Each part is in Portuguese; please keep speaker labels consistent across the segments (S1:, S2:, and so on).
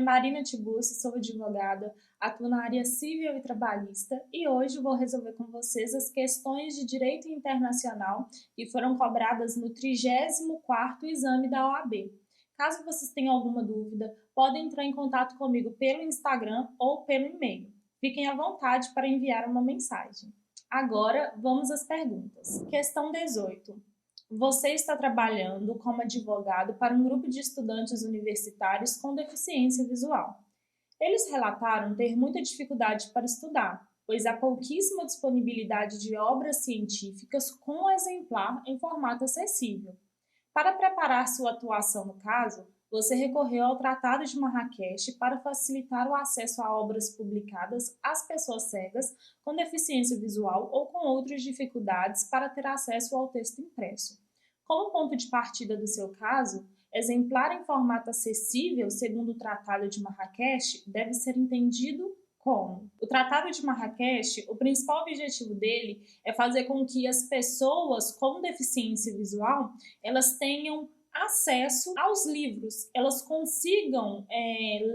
S1: é Marina Tiburcio, sou advogada, atuo na área civil e trabalhista e hoje vou resolver com vocês as questões de direito internacional que foram cobradas no 34º exame da OAB. Caso vocês tenham alguma dúvida, podem entrar em contato comigo pelo Instagram ou pelo e-mail. Fiquem à vontade para enviar uma mensagem. Agora, vamos às perguntas. Questão 18. Você está trabalhando como advogado para um grupo de estudantes universitários com deficiência visual. Eles relataram ter muita dificuldade para estudar, pois há pouquíssima disponibilidade de obras científicas com exemplar em formato acessível. Para preparar sua atuação no caso, você recorreu ao Tratado de Marrakech para facilitar o acesso a obras publicadas às pessoas cegas com deficiência visual ou com outras dificuldades para ter acesso ao texto impresso. Como ponto de partida do seu caso, exemplar em formato acessível, segundo o Tratado de Marrakech, deve ser entendido como? O Tratado de Marrakech, o principal objetivo dele é fazer com que as pessoas com deficiência visual, elas tenham acesso aos livros, elas consigam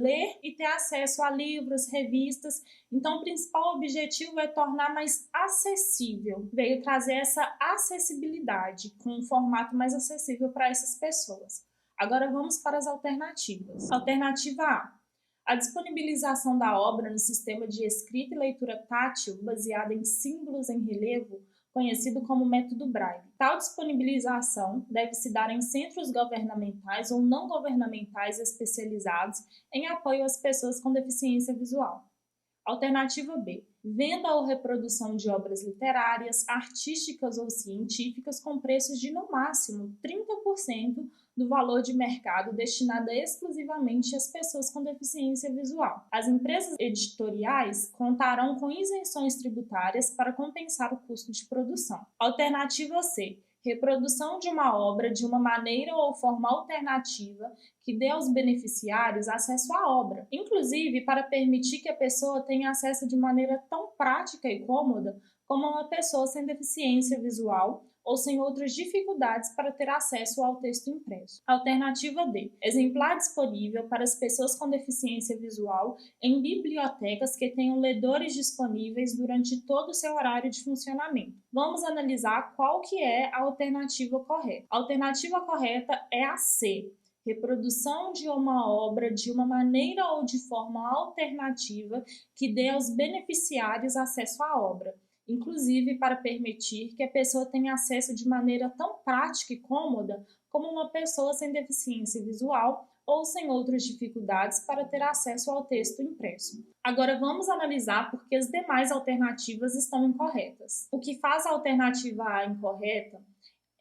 S1: ler e ter acesso a livros, revistas. Então, o principal objetivo é tornar mais acessível, veio trazer essa acessibilidade com um formato mais acessível para essas pessoas. Agora vamos para as alternativas. Alternativa A. A disponibilização da obra no sistema de escrita e leitura tátil baseada em símbolos em relevo, conhecido como método Braille. Tal disponibilização deve se dar em centros governamentais ou não governamentais especializados em apoio às pessoas com deficiência visual. Alternativa B. Venda ou reprodução de obras literárias, artísticas ou científicas com preços de, no máximo, 30% do valor de mercado destinada exclusivamente às pessoas com deficiência visual. As empresas editoriais contarão com isenções tributárias para compensar o custo de produção. Alternativa C. Reprodução de uma obra de uma maneira ou forma alternativa que dê aos beneficiários acesso à obra, inclusive para permitir que a pessoa tenha acesso de maneira tão prática e cômoda como uma pessoa sem deficiência visual ou sem outras dificuldades para ter acesso ao texto impresso. Alternativa D. Exemplar disponível para as pessoas com deficiência visual em bibliotecas que tenham ledores disponíveis durante todo o seu horário de funcionamento. Vamos analisar qual que é a alternativa correta. A alternativa correta é a C. Reprodução de uma obra de uma maneira ou de forma alternativa que dê aos beneficiários acesso à obra, inclusive para permitir que a pessoa tenha acesso de maneira tão prática e cômoda como uma pessoa sem deficiência visual ou sem outras dificuldades para ter acesso ao texto impresso. Agora vamos analisar por que as demais alternativas estão incorretas. O que faz a alternativa A incorreta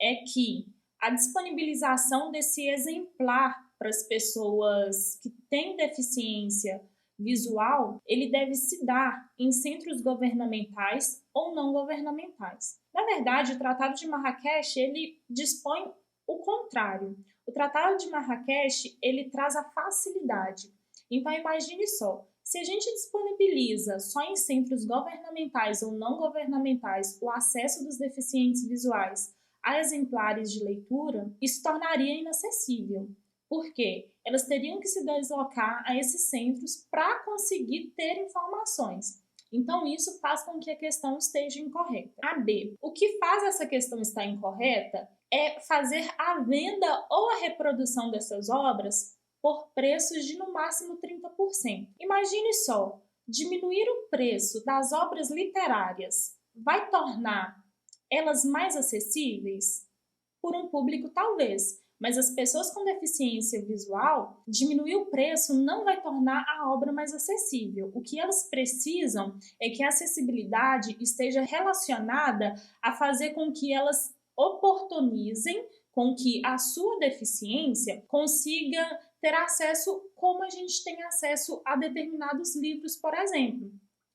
S1: é que a disponibilização desse exemplar para as pessoas que têm deficiência visual, ele deve se dar em centros governamentais ou não governamentais. Na verdade, o Tratado de Marrakech, ele dispõe o contrário. O Tratado de Marrakech, ele traz a facilidade. Então, imagine só, se a gente disponibiliza só em centros governamentais ou não governamentais o acesso dos deficientes visuais a exemplares de leitura, isso tornaria inacessível. Por quê? Elas teriam que se deslocar a esses centros para conseguir ter informações. Então, isso faz com que a questão esteja incorreta. A B. O que faz essa questão estar incorreta é fazer a venda ou a reprodução dessas obras por preços de no máximo 30%. Imagine só, diminuir o preço das obras literárias vai tornar elas mais acessíveis? Por um público talvez, mas as pessoas com deficiência visual, diminuir o preço não vai tornar a obra mais acessível. O que elas precisam é que a acessibilidade esteja relacionada a fazer com que elas oportunizem com que a sua deficiência consiga ter acesso como a gente tem acesso a determinados livros, por exemplo.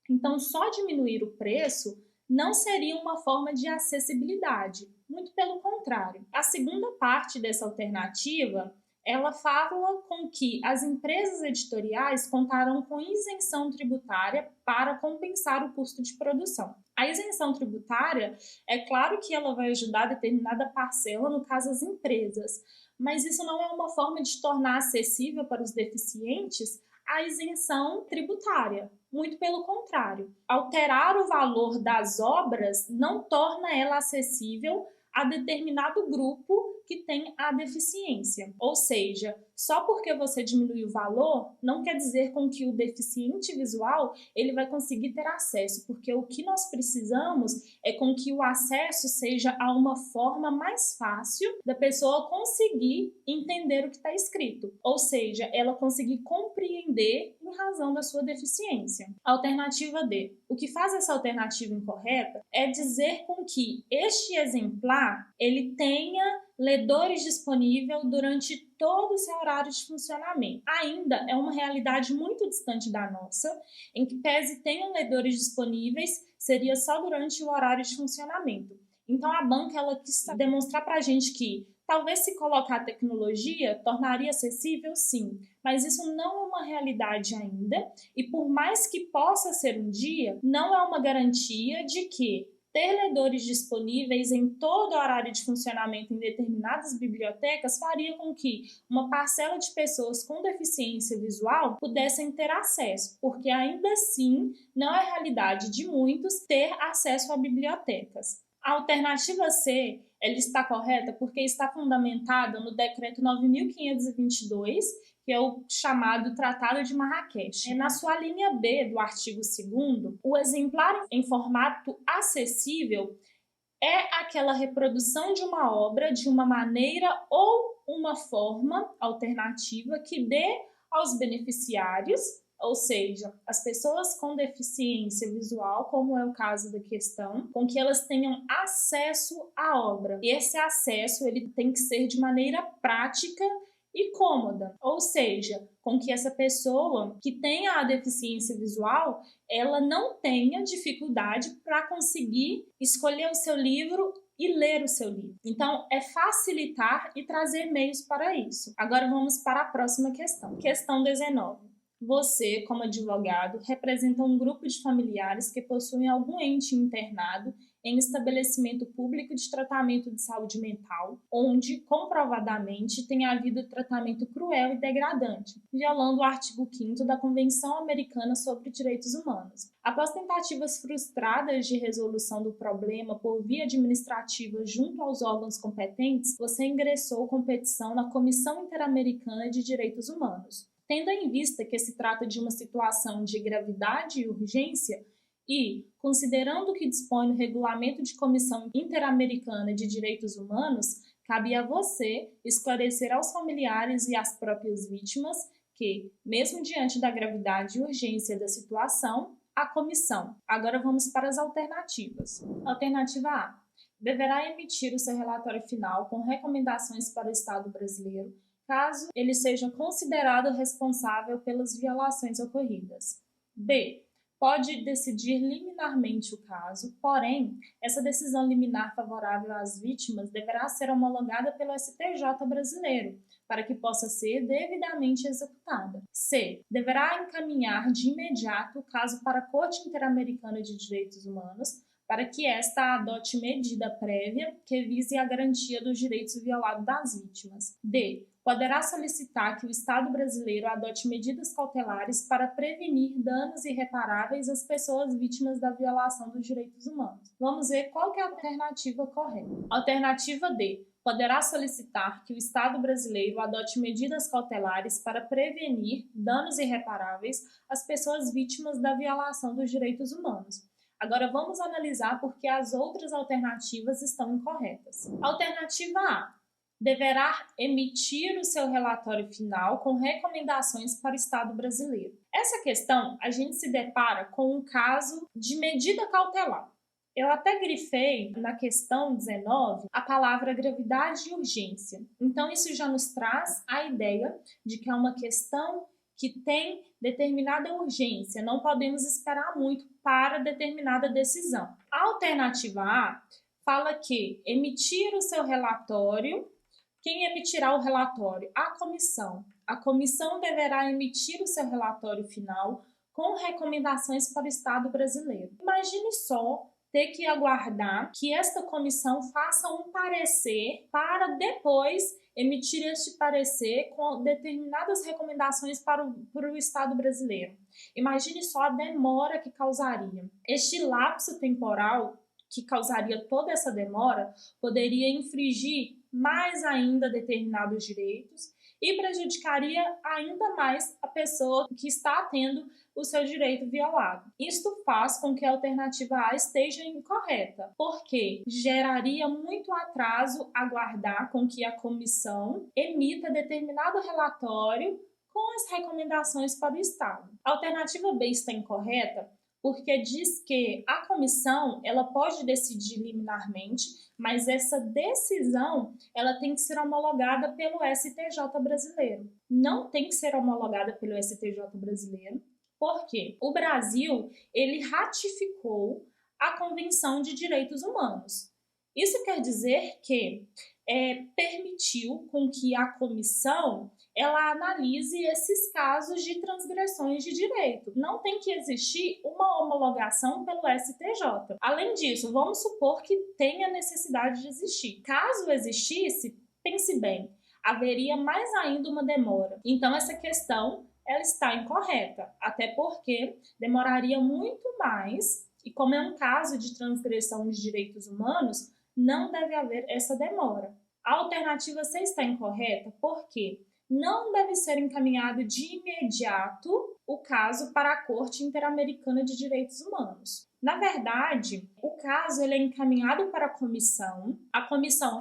S1: Então, só diminuir o preço não seria uma forma de acessibilidade, muito pelo contrário. A segunda parte dessa alternativa, ela fala com que as empresas editoriais contarão com isenção tributária para compensar o custo de produção. A isenção tributária, é claro que ela vai ajudar determinada parcela, no caso as empresas, mas isso não é uma forma de tornar acessível para os deficientes a isenção tributária. Muito pelo contrário, alterar o valor das obras não torna ela acessível a determinado grupo que tem a deficiência. Ou seja, só porque você diminui o valor, não quer dizer com que o deficiente visual ele vai conseguir ter acesso, porque o que nós precisamos é com que o acesso seja a uma forma mais fácil da pessoa conseguir entender o que está escrito, ou seja, ela conseguir compreender em razão da sua deficiência. Alternativa D. O que faz essa alternativa incorreta é dizer com que este exemplar ele tenha ledores disponível durante todo o seu horário de funcionamento. Ainda é uma realidade muito distante da nossa, em que pese tenham ledores disponíveis, seria só durante o horário de funcionamento. Então a banca ela quis demonstrar para a gente que talvez se colocar a tecnologia tornaria acessível, sim, mas isso não é uma realidade ainda, e por mais que possa ser um dia, não é uma garantia de que ter ledores disponíveis em todo o horário de funcionamento em determinadas bibliotecas faria com que uma parcela de pessoas com deficiência visual pudessem ter acesso, porque ainda assim não é realidade de muitos ter acesso a bibliotecas. A alternativa C, ela está correta porque está fundamentada no Decreto 9.522, que é o chamado Tratado de Marrakech. Na sua linha B do artigo 2º, o exemplar em formato acessível é aquela reprodução de uma obra de uma maneira ou uma forma alternativa que dê aos beneficiários, ou seja, as pessoas com deficiência visual, como é o caso da questão, com que elas tenham acesso à obra. E esse acesso ele tem que ser de maneira prática e cômoda, ou seja, com que essa pessoa que tenha a deficiência visual, ela não tenha dificuldade para conseguir escolher o seu livro e ler o seu livro. Então, é facilitar e trazer meios para isso. Agora vamos para a próxima questão. Questão 19. Você, como advogado, representa um grupo de familiares que possuem algum ente internado em estabelecimento público de tratamento de saúde mental, onde, comprovadamente, tem havido tratamento cruel e degradante, violando o artigo 5º da Convenção Americana sobre Direitos Humanos. Após tentativas frustradas de resolução do problema por via administrativa junto aos órgãos competentes, você ingressou com petição na Comissão Interamericana de Direitos Humanos. Tendo em vista que se trata de uma situação de gravidade e urgência, e, considerando que dispõe no Regulamento de Comissão Interamericana de Direitos Humanos, cabe a você esclarecer aos familiares e às próprias vítimas que, mesmo diante da gravidade e urgência da situação, a comissão. Agora vamos para as alternativas. Alternativa A. Deverá emitir o seu relatório final com recomendações para o Estado brasileiro, caso ele seja considerado responsável pelas violações ocorridas. B. Pode decidir liminarmente o caso, porém, essa decisão liminar favorável às vítimas deverá ser homologada pelo STJ brasileiro, para que possa ser devidamente executada. C. Deverá encaminhar de imediato o caso para a Corte Interamericana de Direitos Humanos, para que esta adote medida prévia que vise a garantia dos direitos violados das vítimas. D. Poderá solicitar que o Estado brasileiro adote medidas cautelares para prevenir danos irreparáveis às pessoas vítimas da violação dos direitos humanos. Vamos ver qual que é a alternativa correta. Alternativa D. Poderá solicitar que o Estado brasileiro adote medidas cautelares para prevenir danos irreparáveis às pessoas vítimas da violação dos direitos humanos. Agora vamos analisar por que as outras alternativas estão incorretas. Alternativa A. Deverá emitir o seu relatório final com recomendações para o Estado brasileiro. Essa questão, a gente se depara com um caso de medida cautelar. Eu até grifei na questão 19 a palavra gravidade e urgência. Então, isso já nos traz a ideia de que é uma questão que tem determinada urgência, não podemos esperar muito para determinada decisão. A alternativa A fala que emitir o seu relatório. Quem emitirá o relatório? A comissão. A comissão deverá emitir o seu relatório final com recomendações para o Estado brasileiro. Imagine só ter que aguardar que esta comissão faça um parecer para depois emitir este parecer com determinadas recomendações para o Estado brasileiro. Imagine só a demora que causaria. Este lapso temporal que causaria toda essa demora poderia infringir mais ainda determinados direitos e prejudicaria ainda mais a pessoa que está tendo o seu direito violado. Isto faz com que a alternativa A esteja incorreta, porque geraria muito atraso aguardar com que a comissão emita determinado relatório com as recomendações para o Estado. A alternativa B está incorreta porque diz que a comissão ela pode decidir liminarmente, mas essa decisão ela tem que ser homologada pelo STJ brasileiro. Não tem que ser homologada pelo STJ brasileiro, porque o Brasil ele ratificou a Convenção de Direitos Humanos. Isso quer dizer que permitiu com que a comissão ela analise esses casos de transgressões de direito. Não tem que existir uma homologação pelo STJ. Além disso, vamos supor que tenha necessidade de existir. Caso existisse, pense bem, haveria mais ainda uma demora. Então, essa questão ela está incorreta, até porque demoraria muito mais, e como é um caso de transgressão de direitos humanos, não deve haver essa demora. A alternativa C está incorreta porque não deve ser encaminhado de imediato o caso para a Corte Interamericana de Direitos Humanos. Na verdade, o caso ele é encaminhado para a comissão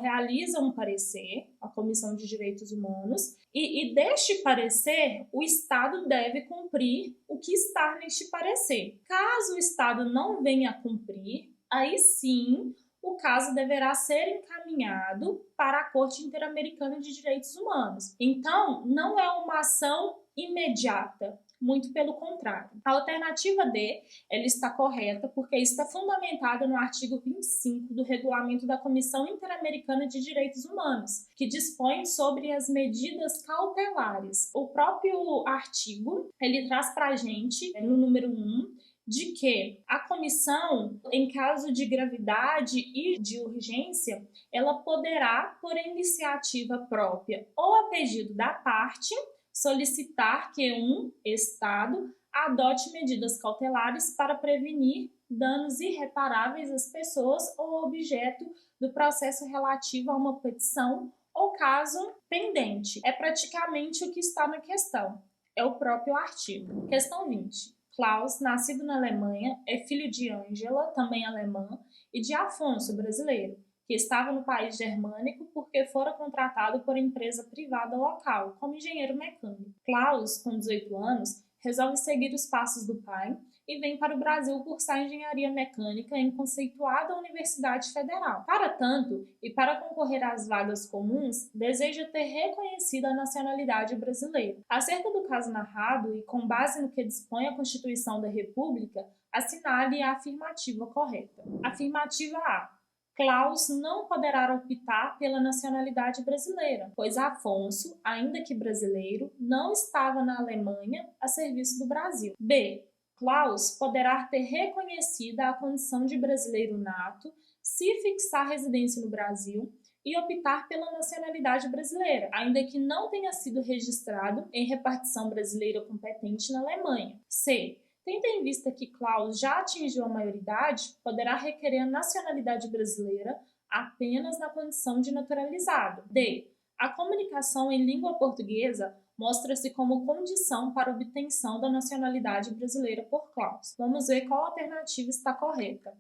S1: realiza um parecer, a Comissão de Direitos Humanos, e deste parecer, o Estado deve cumprir o que está neste parecer. Caso o Estado não venha a cumprir, aí sim o caso deverá ser encaminhado para a Corte Interamericana de Direitos Humanos. Então, não é uma ação imediata, muito pelo contrário. A alternativa D, ela está correta porque está fundamentada no artigo 25 do Regulamento da Comissão Interamericana de Direitos Humanos, que dispõe sobre as medidas cautelares. O próprio artigo, ele traz para a gente, no número 1, de que a comissão, em caso de gravidade e de urgência, ela poderá, por iniciativa própria ou a pedido da parte, solicitar que um Estado adote medidas cautelares para prevenir danos irreparáveis às pessoas ou objeto do processo relativo a uma petição ou caso pendente. É praticamente o que está na questão, é o próprio artigo. Questão 20. Klaus, nascido na Alemanha, é filho de Ângela, também alemã, e de Afonso, brasileiro, que estava no país germânico porque fora contratado por empresa privada local, como engenheiro mecânico. Klaus, com 18 anos, resolve seguir os passos do pai e vem para o Brasil cursar engenharia mecânica em conceituada Universidade Federal. Para tanto, e para concorrer às vagas comuns, deseja ter reconhecida a nacionalidade brasileira. Acerca do caso narrado e com base no que dispõe a Constituição da República, assinale a afirmativa correta. Afirmativa A. Klaus não poderá optar pela nacionalidade brasileira, pois Afonso, ainda que brasileiro, não estava na Alemanha a serviço do Brasil. B. Klaus poderá ter reconhecida a condição de brasileiro nato se fixar residência no Brasil e optar pela nacionalidade brasileira, ainda que não tenha sido registrado em repartição brasileira competente na Alemanha. C. Tendo em vista que Klaus já atingiu a maioridade, poderá requerer a nacionalidade brasileira apenas na condição de naturalizado. D. A comunicação em língua portuguesa mostra-se como condição para a obtenção da nacionalidade brasileira por Klaus. Vamos ver qual alternativa está correta.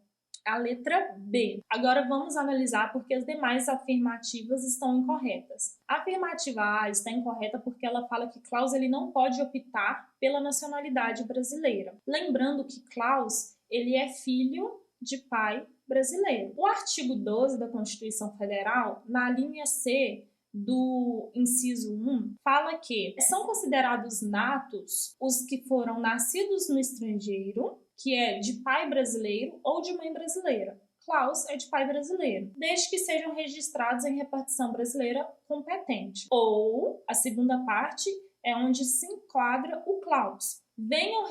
S1: A letra B. Agora vamos analisar porque as demais afirmativas estão incorretas. A afirmativa A está incorreta porque ela fala que Klaus ele não pode optar pela nacionalidade brasileira. Lembrando que Klaus ele é filho de pai brasileiro. O artigo 12 da Constituição Federal, na linha C do inciso 1, fala que são considerados natos os que foram nascidos no estrangeiro, que é de pai brasileiro ou de mãe brasileira. Klaus é de pai brasileiro, desde que sejam registrados em repartição brasileira competente. Ou, a segunda parte, é onde se enquadra o Klaus. Venham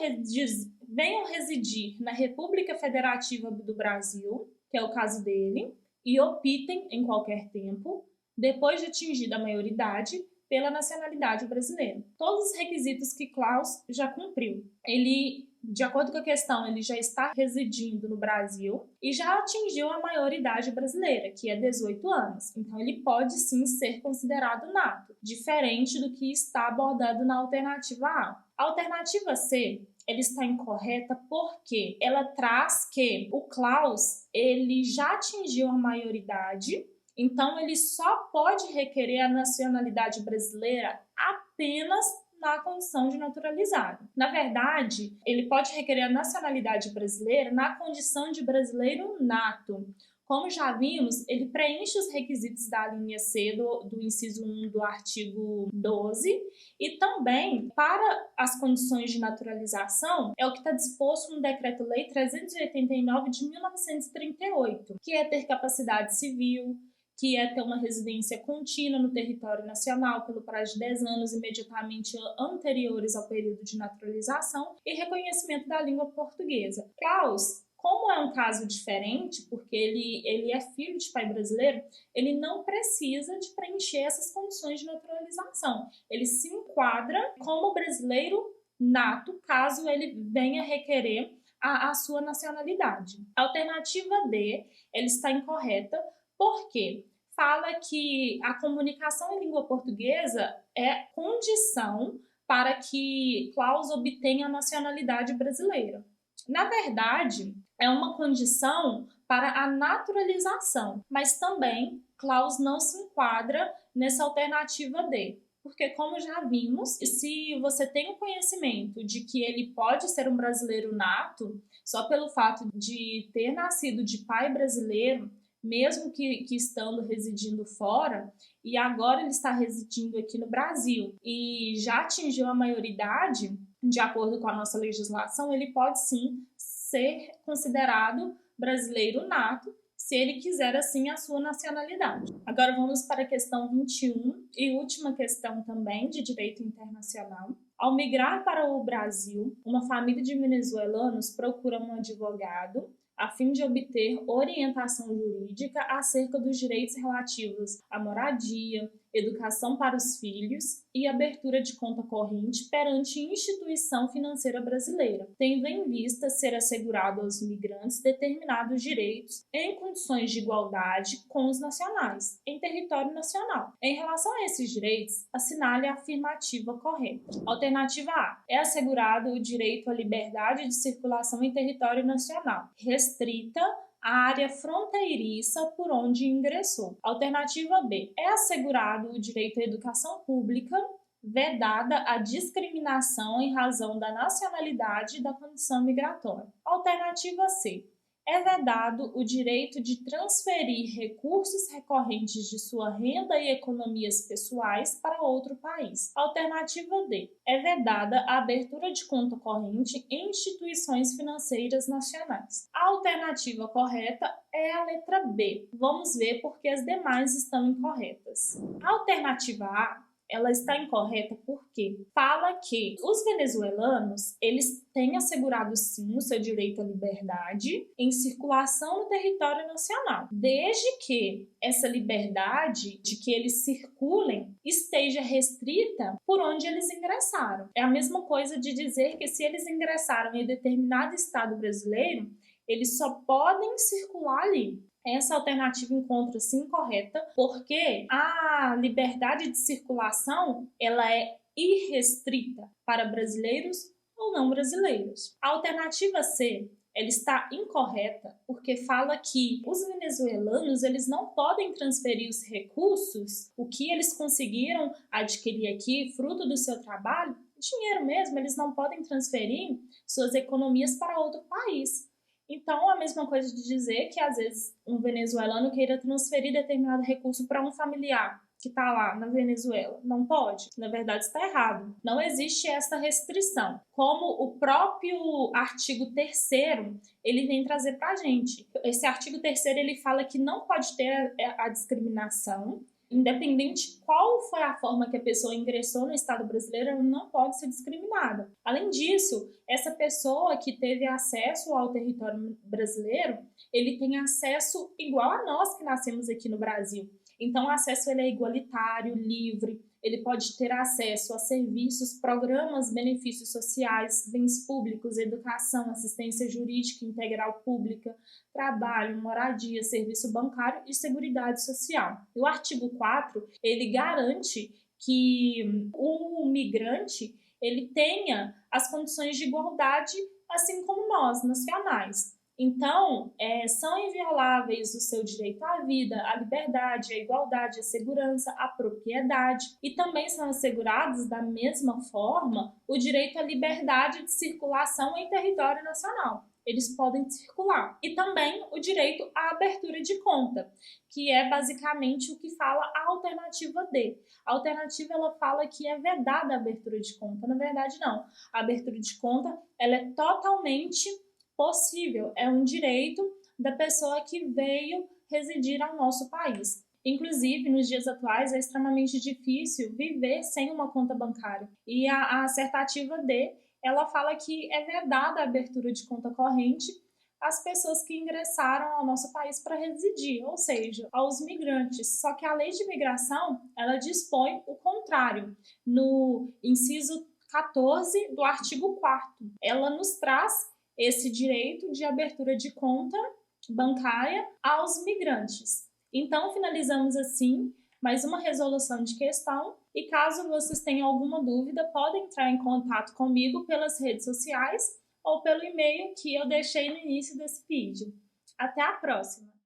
S1: residir na República Federativa do Brasil, que é o caso dele, e optem, em qualquer tempo, depois de atingida a maioridade, pela nacionalidade brasileira. Todos os requisitos que Klaus já cumpriu. Ele, de acordo com a questão, ele já está residindo no Brasil e já atingiu a maioridade brasileira, que é 18 anos. Então, ele pode sim ser considerado nato, diferente do que está abordado na alternativa A. A alternativa C, ela está incorreta porque ela traz que o Klaus, ele já atingiu a maioridade. Então, ele só pode requerer a nacionalidade brasileira apenas na condição de naturalizado. Na verdade, ele pode requerer a nacionalidade brasileira na condição de brasileiro nato. Como já vimos, ele preenche os requisitos da linha C do inciso 1 do artigo 12 e também, para as condições de naturalização, é o que está disposto no Decreto-Lei 389 de 1938, que é ter capacidade civil, que é ter uma residência contínua no território nacional pelo prazo de 10 anos imediatamente anteriores ao período de naturalização e reconhecimento da língua portuguesa. Klaus, como é um caso diferente, porque ele é filho de pai brasileiro, ele não precisa de preencher essas condições de naturalização. Ele se enquadra como brasileiro nato, caso ele venha requerer a sua nacionalidade. A alternativa D, ela está incorreta, porque fala que a comunicação em língua portuguesa é condição para que Klaus obtenha a nacionalidade brasileira. Na verdade, é uma condição para a naturalização, mas também Klaus não se enquadra nessa alternativa D. Porque, como já vimos, se você tem o conhecimento de que ele pode ser um brasileiro nato, só pelo fato de ter nascido de pai brasileiro, mesmo que estando residindo fora, e agora ele está residindo aqui no Brasil e já atingiu a maioridade, de acordo com a nossa legislação, ele pode sim ser considerado brasileiro nato, se ele quiser assim a sua nacionalidade. Agora vamos para a questão 21 e última questão também de direito internacional. Ao migrar para o Brasil, uma família de venezuelanos procura um advogado a fim de obter orientação jurídica acerca dos direitos relativos à moradia, educação para os filhos e abertura de conta corrente perante instituição financeira brasileira, tendo em vista ser assegurado aos imigrantes determinados direitos em condições de igualdade com os nacionais, em território nacional. Em relação a esses direitos, assinale a afirmativa correta. Alternativa A. É assegurado o direito à liberdade de circulação em território nacional, restrita a área fronteiriça por onde ingressou. Alternativa B. É assegurado o direito à educação pública, vedada a discriminação em razão da nacionalidade e da condição migratória. Alternativa C. É vedado o direito de transferir recursos recorrentes de sua renda e economias pessoais para outro país. Alternativa D. É vedada a abertura de conta corrente em instituições financeiras nacionais. A alternativa correta é a letra B. Vamos ver por que as demais estão incorretas. A alternativa A, ela está incorreta porque fala que os venezuelanos, eles têm assegurado sim o seu direito à liberdade em circulação no território nacional, desde que essa liberdade de que eles circulem esteja restrita por onde eles ingressaram. É a mesma coisa de dizer que se eles ingressaram em determinado estado brasileiro, eles só podem circular ali. Essa alternativa encontra-se incorreta porque a liberdade de circulação ela é irrestrita para brasileiros ou não brasileiros. A alternativa C, ela está incorreta porque fala que os venezuelanos eles não podem transferir os recursos, o que eles conseguiram adquirir aqui, fruto do seu trabalho, dinheiro mesmo, eles não podem transferir suas economias para outro país. Então, a mesma coisa de dizer que, às vezes, um venezuelano queira transferir determinado recurso para um familiar que está lá na Venezuela. Não pode. Na verdade, está errado. Não existe essa restrição. Como o próprio artigo 3º, ele vem trazer para a gente. Esse artigo 3º, ele fala que não pode ter a discriminação, independente qual foi a forma que a pessoa ingressou no Estado brasileiro, ela não pode ser discriminada. Além disso, essa pessoa que teve acesso ao território brasileiro, ele tem acesso igual a nós que nascemos aqui no Brasil. Então, o acesso ele é igualitário, livre, ele pode ter acesso a serviços, programas, benefícios sociais, bens públicos, educação, assistência jurídica integral pública, trabalho, moradia, serviço bancário e seguridade social. E o artigo 4, ele garante que o migrante ele tenha as condições de igualdade, assim como nós, nacionais. Então, são invioláveis o seu direito à vida, à liberdade, à igualdade, à segurança, à propriedade, e também são assegurados, da mesma forma, o direito à liberdade de circulação em território nacional. Eles podem circular. E também o direito à abertura de conta, que é basicamente o que fala a alternativa D. A alternativa ela fala que é vedada a abertura de conta. Na verdade, não. A abertura de conta ela é totalmente possível, é um direito da pessoa que veio residir ao nosso país. Inclusive, nos dias atuais, é extremamente difícil viver sem uma conta bancária. E a assertativa D, ela fala que é vedada a abertura de conta corrente às pessoas que ingressaram ao nosso país para residir, ou seja, aos migrantes. Só que a lei de imigração, ela dispõe o contrário. No inciso 14 do artigo 4º, ela nos traz esse direito de abertura de conta bancária aos migrantes. Então, finalizamos assim mais uma resolução de questão e caso vocês tenham alguma dúvida, podem entrar em contato comigo pelas redes sociais ou pelo e-mail que eu deixei no início desse vídeo. Até a próxima!